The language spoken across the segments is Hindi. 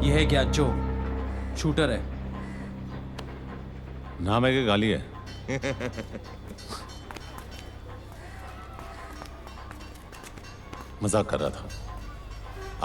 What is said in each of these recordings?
ये है क्या जो शूटर है? नाम है कि गाली है? मजाक कर रहा था।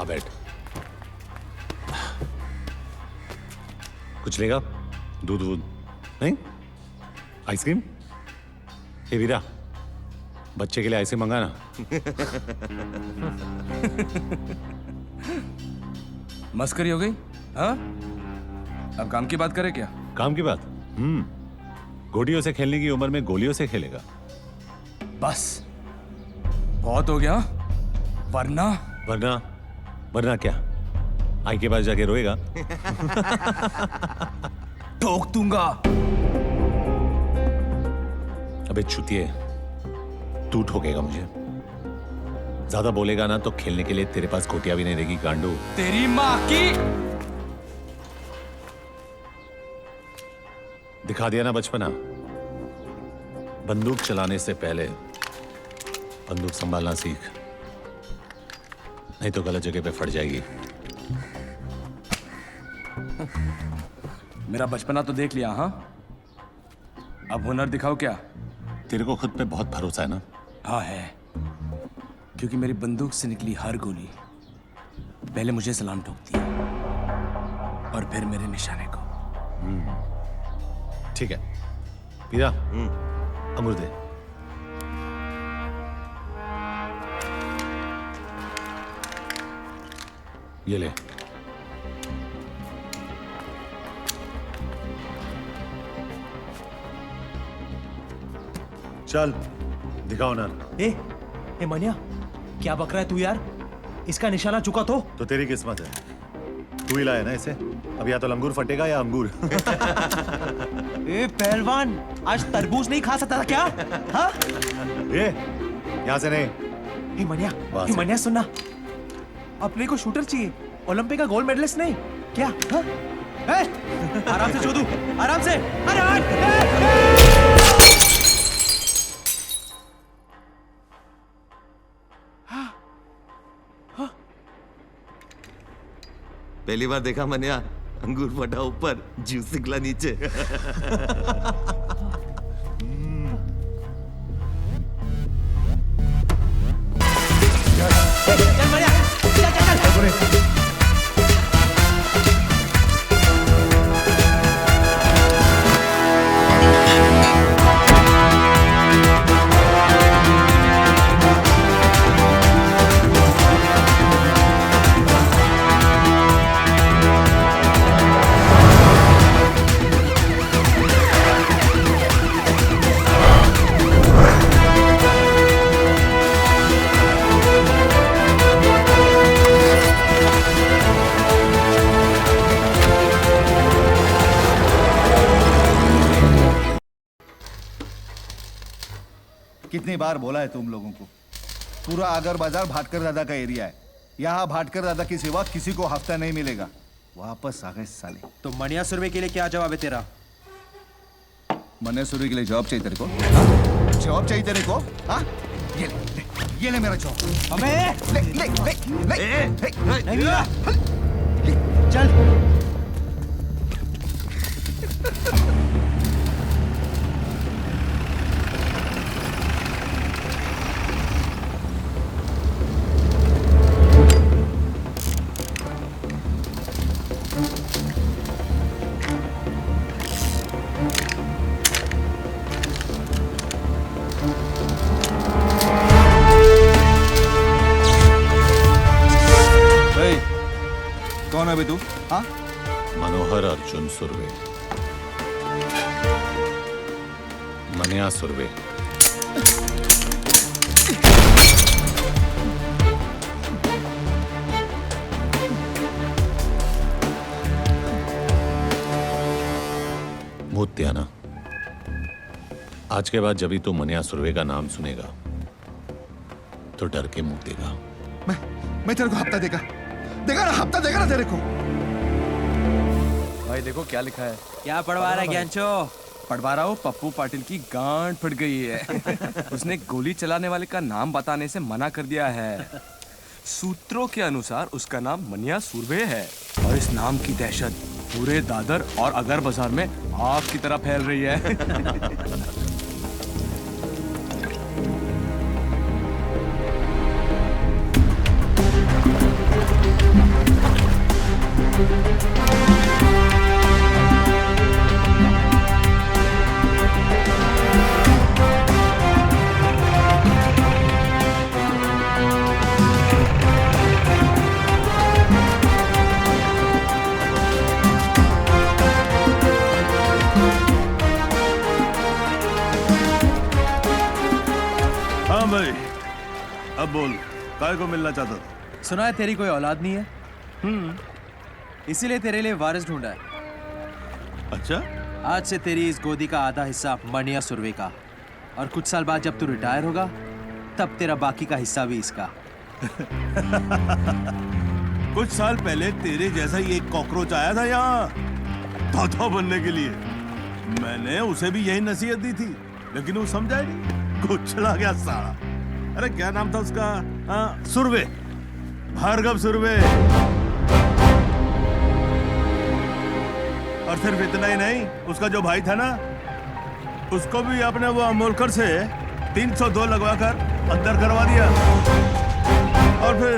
आ बैठ। कुछ लेगा? दूध वूध नहीं? आइसक्रीम? हे वीरा, बच्चे के लिए आइसक्रीम मंगाना। मस्करी हो गई? हाँ, अब काम की बात करें क्या? काम की बात? गोटियों से खेलने की उम्र में गोलियों से खेलेगा? बस बहुत हो गया। वरना वरना वरना क्या? आई के पास जाके रोएगा? ठोक दूंगा। अबे चुतिए, तू ठोकेगा मुझे। ज्यादा बोलेगा ना तो खेलने के लिए तेरे पास गोटियां भी नहीं रहेगी गांडू। तेरी माँ की। दिखा दिया ना बचपना। बंदूक चलाने से पहले बंदूक संभालना सीख, नहीं तो गलत जगह पे फट जाएगी। मेरा बचपना तो देख लिया। हाँ, अब हुनर दिखाओ क्या? तेरे को खुद पे बहुत भरोसा है ना? हाँ है, क्योंकि मेरी बंदूक से निकली हर गोली पहले मुझे सलाम ठोकती है और फिर मेरे निशाने को। ठीक है पीरा, अंगूर दे। ये ले। चल दिखाओ ना। ए मनिया, क्या बक रहा है तू यार? इसका निशाना चुका तो तेरी किस्मत है, तू ही लाया ना इसे। अब या तो लंगूर फटेगा या अंगूर। ए पहलवान, आज तरबूज नहीं खा सकता था क्या? हाँ? ये यहाँ से नहीं। हे मनिया सुनना, अपने को शूटर चाहिए, ओलंपिक का गोल्ड मेडलिस्ट नहीं क्या? हाँ? आराम से जोदू, आराम से। अरे पहली बार देखा मनिया, अंगूर फटा ऊपर, जूस निकला नीचे। चल मनिया, चल। कितनी बार बोला है तुम लोगों को, पूरा आगर बाजार भाटकर दादा का एरिया है। यहाँ भाटकर दादा की सिवा किसी को हफ्ता नहीं मिलेगा। वापस आ गए साले। तो मनिया सुरवे के लिए क्या जवाब है तेरा? मनेश्वरी के लिए जॉब चाहिए तेरे को? जॉब चाहिए तेरे को? हाँ? ये ले मेरा जॉब। हमें ले ले ले ले नहीं मिला। चल। कौन है बे तू? हाँ? मनोहर अर्जुन सुरवे, मनिया सुरवे। मुत्याना, आज के बाद जब भी तू मनिया सुरवे का नाम सुनेगा तो डर के मुंह देगा। मैं तेरे को हफ्ता देगा ना, हफ्ता देगा ना तेरे को। भाई देखो क्या लिखा है। क्या पढ़वा रहा है ज्ञानचो? पढ़वा रहा हूँ, पप्पू पाटिल की गांड फट गई है। उसने गोली चलाने वाले का नाम बताने से मना कर दिया है। सूत्रों के अनुसार उसका नाम मनिया सुरवे है और इस नाम की दहशत पूरे दादर और अगर बाजार में आग की तरह फैल रही है। हाँ भाई, अब बोल, काय को मिलना चाहता था? सुना है तेरी कोई औलाद नहीं है? इसीलिए तेरे लिए वारिस ढूंढा है। अच्छा, आज से तेरी इस गोदी का आधा हिस्सा मनिया सुरवे का, और कुछ साल बाद जब तू रिटायर होगा तब तेरा बाकी का हिस्सा भी इसका। कुछ साल पहले तेरे जैसा ही एक कॉकरोच आया था यहाँ तोता बनने के लिए। मैंने उसे भी यही नसीहत दी थी, लेकिन वो समझा ही नहीं, कुछ चला गया साला। अरे क्या नाम था उसका? सुरवे, भार्गव सुरवे। और सिर्फ इतना ही नहीं, उसका जो भाई था ना, उसको भी आपने वो अमोलकर से 302 लगवाकर अंदर करवा दिया। और फिर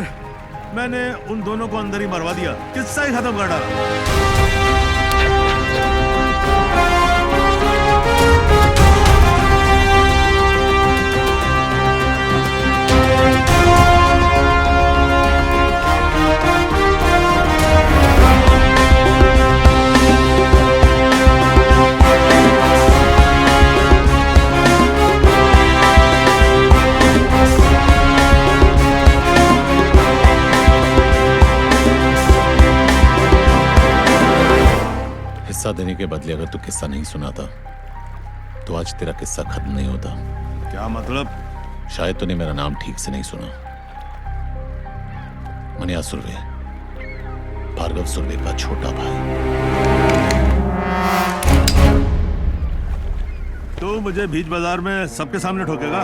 मैंने उन दोनों को अंदर ही मरवा दिया, किस्सा ही खत्म कर डाला। हिस्सा देने के बदले अगर तू किस्सा नहीं सुनाता तो आज तेरा किस्सा खत्म नहीं होता। क्या मतलब? शायद तूने मेरा नाम ठीक से नहीं सुना। मनिया सुरवे, भार्गव सुरवे का छोटा भाई। तो मुझे बीच बाजार में सबके सामने ठोकेगा?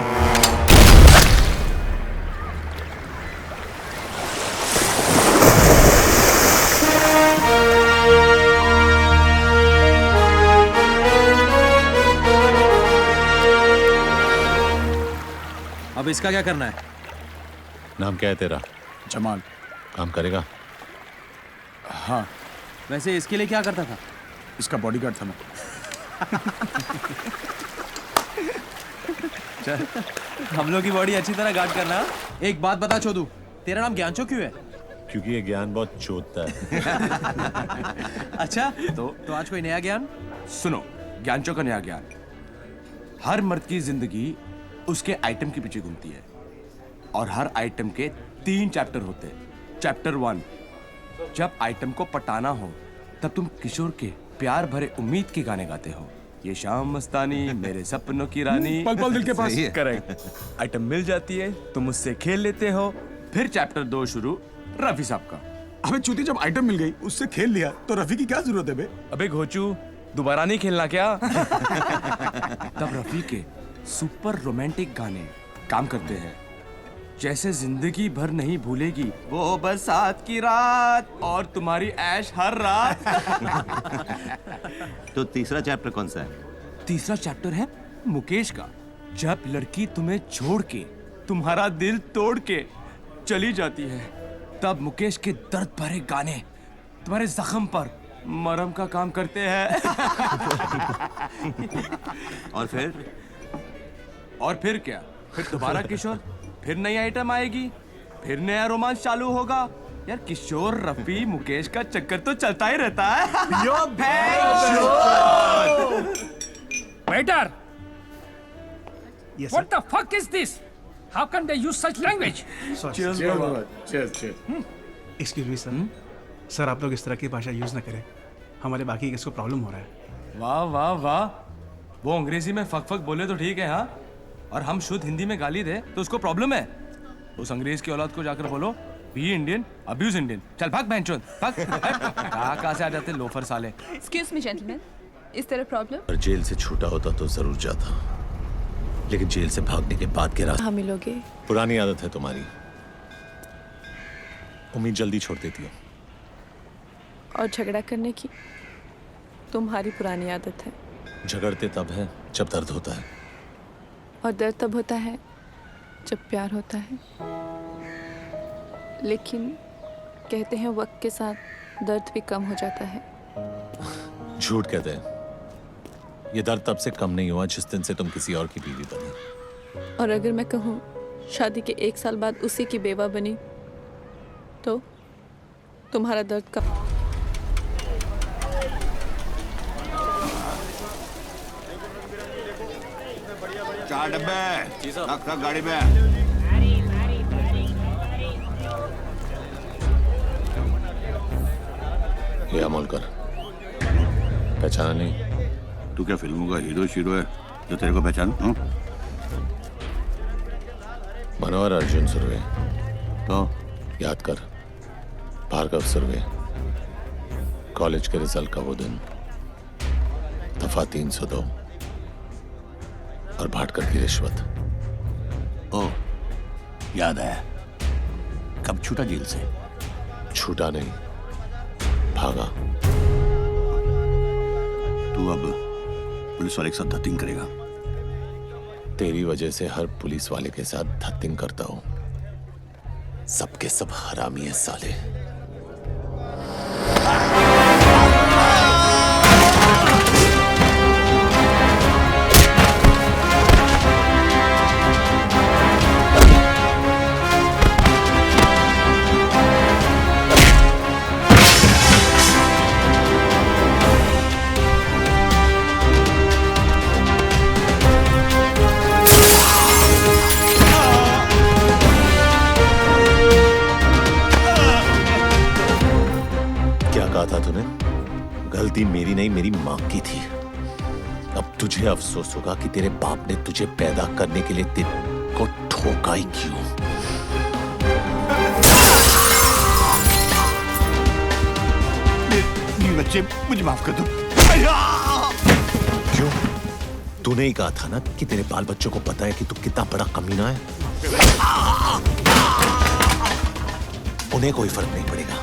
अब इसका क्या करना है? नाम क्या है तेरा? जमाल। काम करेगा? हाँ, वैसे इसके लिए क्या करता था? इसका बॉडीगार्ड था मैं। चल, हम लोग की बॉडी अच्छी तरह गार्ड करना। एक बात बता चोदू, तेरा नाम ज्ञानचो क्यों है? क्योंकि ये ज्ञान बहुत चोदता है। अच्छा, तो आज कोई नया ज्ञान? सुनो, ज्ञानचो का नया ज्ञान। हर मर्द की जिंदगी उसके आइटम के पीछे घूमती है और हर आइटम के 3 चैप्टर होते हैं। चैप्टर 1, जब आइटम को पटाना हो तब तुम किशोर के प्यार भरे उम्मीद के गाने गाते हो। ये शाम मस्तानी, मेरे सपनों की रानी, पल पल दिल के पास। करेक्ट। आइटम मिल जाती है, तुम उससे खेल लेते हो। फिर चैप्टर 2 शुरू, रफी साहब का। अबे चूती, जब आइटम मिल गई उससे खेल लिया तो रफी की क्या जरूरत है बे? अबे घोचू, दोबारा नहीं खेलना क्या? तब रफी के सुपर रोमांटिक गाने काम करते हैं, जैसे जिंदगी भर नहीं भूलेगी वो बरसात की रात और तुम्हारी ऐश हर रात। तो तीसरा चैप्टर कौन सा है? तीसरा चैप्टर है मुकेश का। जब लड़की तुम्हें छोड़ के, तुम्हारा दिल तोड़ के चली जाती है, तब मुकेश के दर्द भरे गाने तुम्हारे जख्म पर मरहम का काम करते हैं। और फिर क्या? फिर दोबारा किशोर, फिर नई आइटम आएगी, फिर नया रोमांस चालू होगा। यार किशोर, रफी, मुकेश का चक्कर तो चलता ही रहता है। यो Waiter! What the fuck is this? How can they use such language? Excuse me sir, sir आप लोग इस तरह की भाषा यूज ना करें, हमारे बाकी किसको प्रॉब्लम हो रहा है। वाह वाह वाह, वो अंग्रेजी में फक फक बोले तो ठीक है, हाँ, और हम शुद्ध हिंदी में गाली दे तो उसको प्रॉब्लम है। उस अंग्रेज की औलाद को जाकर बोलो, बी इंडियन, अब्यूज इंडियन। चल भाग बहनचोद, भाग। कहाँ से आ जाते लोफर साले। Excuse me gentleman, is there a problem? अगर जेल से छूटा होता तो जरूर जाता, लेकिन जेल से भागने के बाद के रास्ते हम मिलोगे? पुरानी आदत है तुम्हारी। उम्मीद जल्दी छोड़ देती हो। और झगड़ा करने की तुम्हारी पुरानी आदत है। झगड़ते तब है जब दर्द होता है। और दर्द तब होता है जब प्यार होता है। लेकिन कहते हैं वक्त के साथ दर्द भी कम हो जाता है। झूठ कहते हैं। ये दर्द तब से कम नहीं हुआ जिस दिन से तुम किसी और की बीवी बनी। और अगर मैं कहूँ शादी के 1 साल बाद उसी की बेवा बनी तो तुम्हारा दर्द कब? चार डब्बे रख गाड़ी में। ये अमोलकर पहचाना नहीं? तू क्या फिल्मों का हीरो शीरो है जो तेरे को पहचान? मनोहर अर्जुन सुरवे। तो याद कर, भार्गव सुरवे। कॉलेज के रिजल्ट का वो दिन, दफा 302 और भाटकर की रिश्वत। ओ याद आया। कब छूटा जेल से? छूटा नहीं, भागा। तू अब पुलिस वाले के साथ धत्तिंग करेगा। तेरी वजह से हर पुलिस वाले के साथ धत्तिंग करता हूं। सबके सब हरामी है साले। गलती मेरी नहीं, मेरी मां की थी। अब तुझे अफसोस होगा कि तेरे बाप ने तुझे पैदा करने के लिए तेरे को ठोका ही क्यों। बच्चे मुझे माफ कर दो। क्यों? तूने ही कहा था ना कि तेरे बाल बच्चों को पता है कि तू कितना बड़ा कमीना है। उन्हें कोई फर्क नहीं पड़ेगा।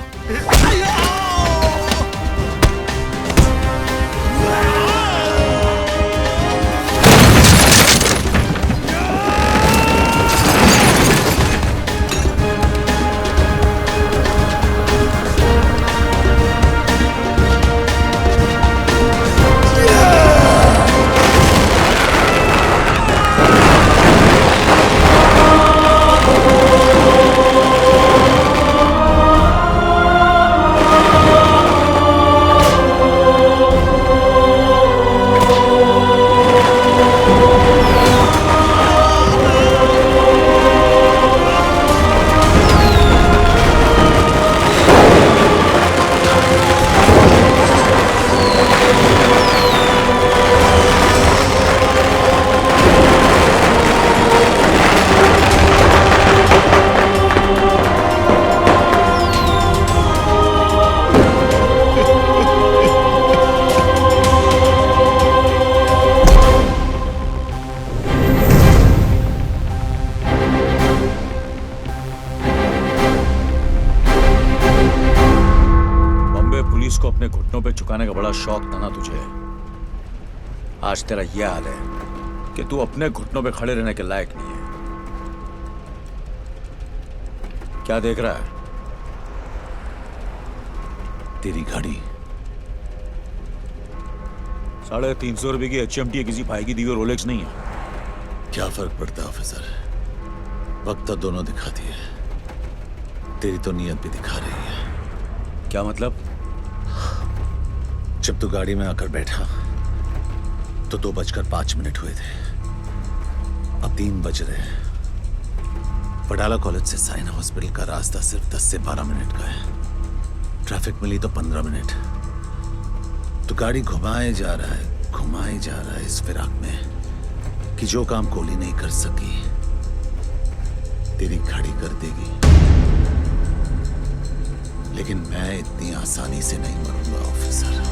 को अपने घुटनों पे झुकाने का बड़ा शौक था ना तुझे। आज तेरा यह हाल है कि तू अपने घुटनों पे खड़े रहने के लायक नहीं है। क्या देख रहा है? तेरी गाड़ी। 350 रुपए की HMT किसी भाई की दी हुई रोलेक्स नहीं है। क्या फर्क पड़ता है ऑफिसर, वक्त तो दोनों दिखाती है। तेरी तो नीयत भी दिखा रही है। क्या मतलब? जब तू गाड़ी में आकर बैठा तो 2:05 हुए थे। अब 3 बज रहे हैं। वडाला कॉलेज से साइना हॉस्पिटल का रास्ता सिर्फ 10 से 12 मिनट का है। ट्रैफिक मिली तो 15 मिनट। तो गाड़ी घुमाए जा रहा है इस फिराक में कि जो काम गोली नहीं कर सकी तेरी गाड़ी कर देगी। लेकिन मैं इतनी आसानी से नहीं मरूंगा ऑफिसर।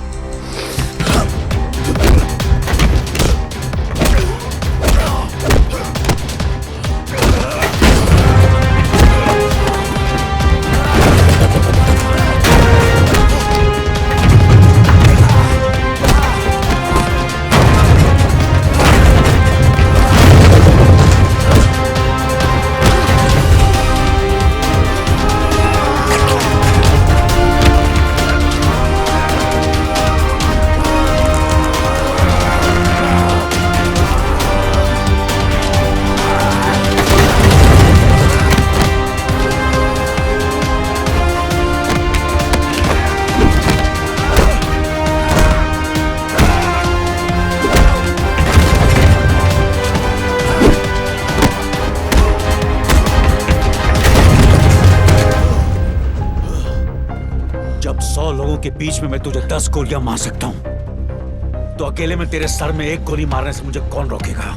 लोगों के बीच में मैं तुझे 10 गोलियां मार सकता हूं, तो अकेले में तेरे सर में एक गोली मारने से मुझे कौन रोकेगा?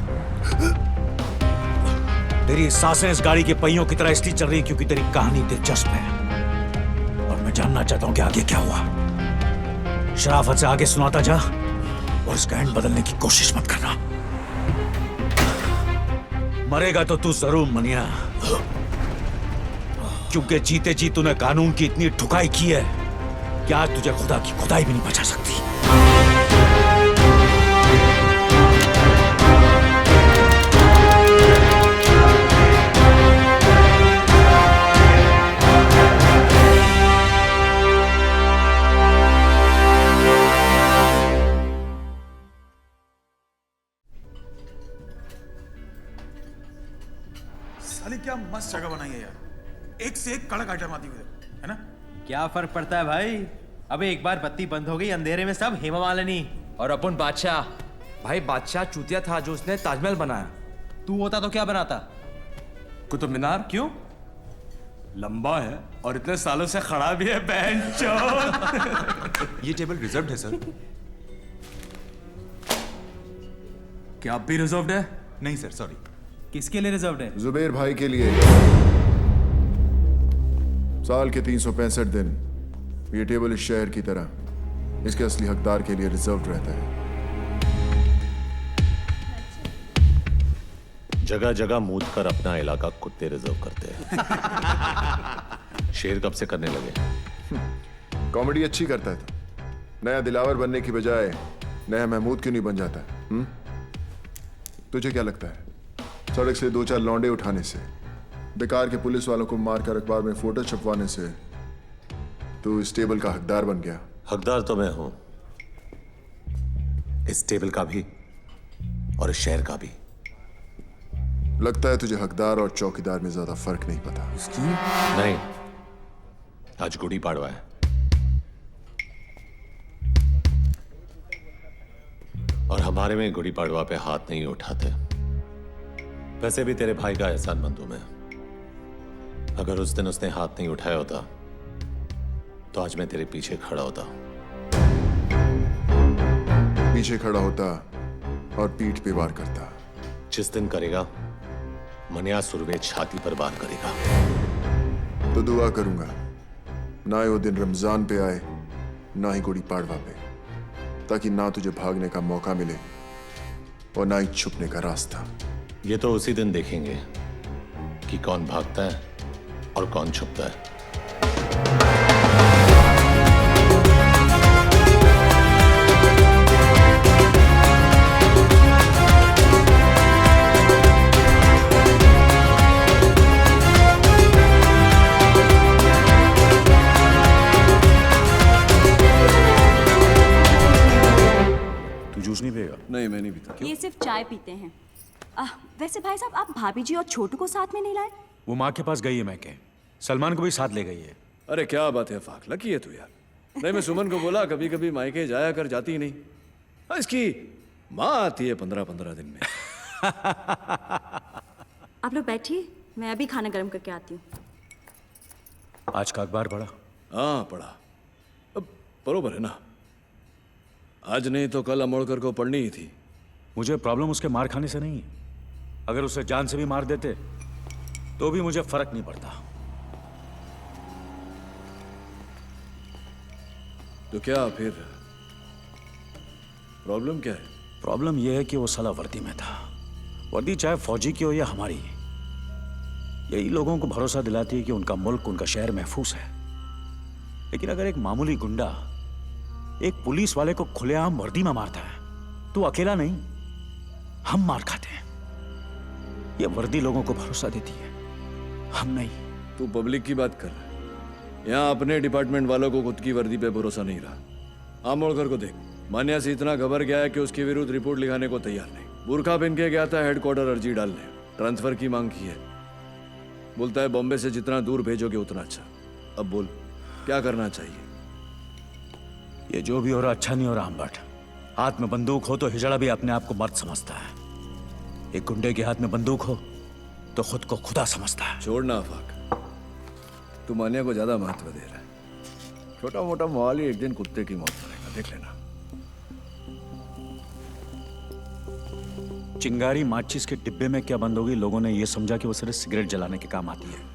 तेरी सांसें इस गाड़ी के पहियों की तरह इसलिए चल रही क्योंकि तेरी कहानी दिलचस्प है और मैं जानना चाहता हूं कि आगे क्या हुआ। शराफत से आगे सुनाता जा और इसका एंड बदलने की कोशिश मत करना। मरेगा तो तू जरूर मनिया, क्योंकि जीते जी तूने कानून की इतनी ठुकाई की है कि आज तुझे खुदा की खुदाई भी नहीं बचा सकती। साली क्या मस्त जगह बनाई है यार, एक से एक कड़क आइटम आती हुई है ना। क्या फर्क पड़ता है भाई? अबे एक बार बत्ती बंद हो गई, अंधेरे में सब हेमा मालिनी और अपन बादशाह। भाई बादशाह चूतिया था जो उसने ताजमहल बनाया। तू होता तो क्या बनाता? कुतुब मीनार। क्यों? लंबा है और इतने सालों से खड़ा भी है ये टेबल रिजर्व्ड है सर। क्या आप भी रिजर्व्ड है? नहीं सर, सॉरी। किसके लिए रिजर्व्ड है? जुबेर भाई के लिए। साल के 365 दिन ये टेबल इस शहर की तरह इसके असली हकदार के लिए रिजर्व्ड रहता है। जगह जगह मूद कर अपना इलाका कुत्ते रिजर्व करते हैं। शेर कब से करने लगे? कॉमेडी अच्छी करता है तो नया दिलावर बनने की बजाय नया महमूद क्यों नहीं बन जाता? तुझे क्या लगता है सड़क से 2-4 लौंडे उठाने से, बेकार के पुलिस वालों को मारकर अखबार में फोटो छपवाने से तू इस टेबल का हकदार बन गया? हकदार तो मैं हूं, इस टेबल का भी और इस शहर का भी। लगता है तुझे हकदार और चौकीदार में ज्यादा फर्क नहीं पता। नहीं, आज गुड़ी पाड़वा है और हमारे में गुड़ी पाड़वा पे हाथ नहीं उठाते। वैसे भी तेरे भाई का एहसानमंद हूं मैं। अगर उस दिन उसने हाथ नहीं उठाया होता तो आज मैं तेरे पीछे खड़ा होता। पीछे खड़ा होता और पीठ पे वार करता। जिस दिन करेगा मनिया सुरवे छाती पर वार करेगा। तो दुआ करूंगा ना ही वो दिन रमजान पे आए ना ही गुड़ी पाड़वा पे, ताकि ना तुझे भागने का मौका मिले और ना ही छुपने का रास्ता। ये तो उसी दिन देखेंगे कि कौन भागता है और कौन छुपता है। तू जूस नहीं पिएगा? नहीं, मैं नहीं पीता। ये सिर्फ चाय पीते हैं। वैसे भाई साहब, आप भाभी जी और छोटू को साथ में नहीं लाए? वो माँ के पास गई है मैके, सलमान को भी साथ ले गई है। अरे क्या बात है फाक, लकी है तू यार। नहीं, मैं सुमन को बोला कभी कभी मायके जाया कर, जाती ही नहीं। इसकी माँ आती है 15-15 दिन में। आप लोग बैठिए, मैं अभी खाना गर्म करके आती हूँ। आज का अखबार पढ़ा? हाँ पढ़ा। अब बरोबर है ना, आज नहीं तो कल अमोड़कर को पढ़नी ही थी। मुझे प्रॉब्लम उसके मार खाने से नहीं है। अगर उसे जान से भी मार देते तो भी मुझे फर्क नहीं पड़ता। तो क्या फिर प्रॉब्लम क्या है? प्रॉब्लम यह है कि वो साला वर्दी में था। वर्दी चाहे फौजी की हो या हमारी, यही लोगों को भरोसा दिलाती है कि उनका मुल्क, उनका शहर महफूज है। लेकिन अगर एक मामूली गुंडा एक पुलिस वाले को खुलेआम वर्दी में मारता है तो अकेला नहीं, हम मार खाते हैं। ये वर्दी लोगों को भरोसा देती है, हम नहीं। तू पब्लिक की बात कर रहा है। यहाँ अपने डिपार्टमेंट वालों को खुद की वर्दी पे भरोसा नहीं रहा। आमोड़कर को देख, मान्या से इतना घबर गया है कि उसके विरुद्ध रिपोर्ट लिखाने को तैयार नहीं। बुरखा पहन के गया था हेडक्वार्टर अर्जी डालने, ट्रांसफर की मांग की है। बोलता है बॉम्बे से जितना दूर भेजोगे उतना अच्छा। अब बोल क्या करना चाहिए? ये जो भी हो रहा अच्छा नहीं हो रहा अम्बट। हाथ में बंदूक हो तो हिजड़ा भी अपने आप को मर्द समझता है। एक गुंडे के हाथ में बंदूक हो तो खुद को खुदा समझता है। छोड़ना आफाक, तू मान्या को ज्यादा महत्व दे रहा है। छोटा मोटा मवाली एक दिन कुत्ते की मौत करेगा, देख लेना। चिंगारी माचिस के डिब्बे में क्या बंद होगी, लोगों ने यह समझा कि वो सिर्फ सिगरेट जलाने के काम आती है।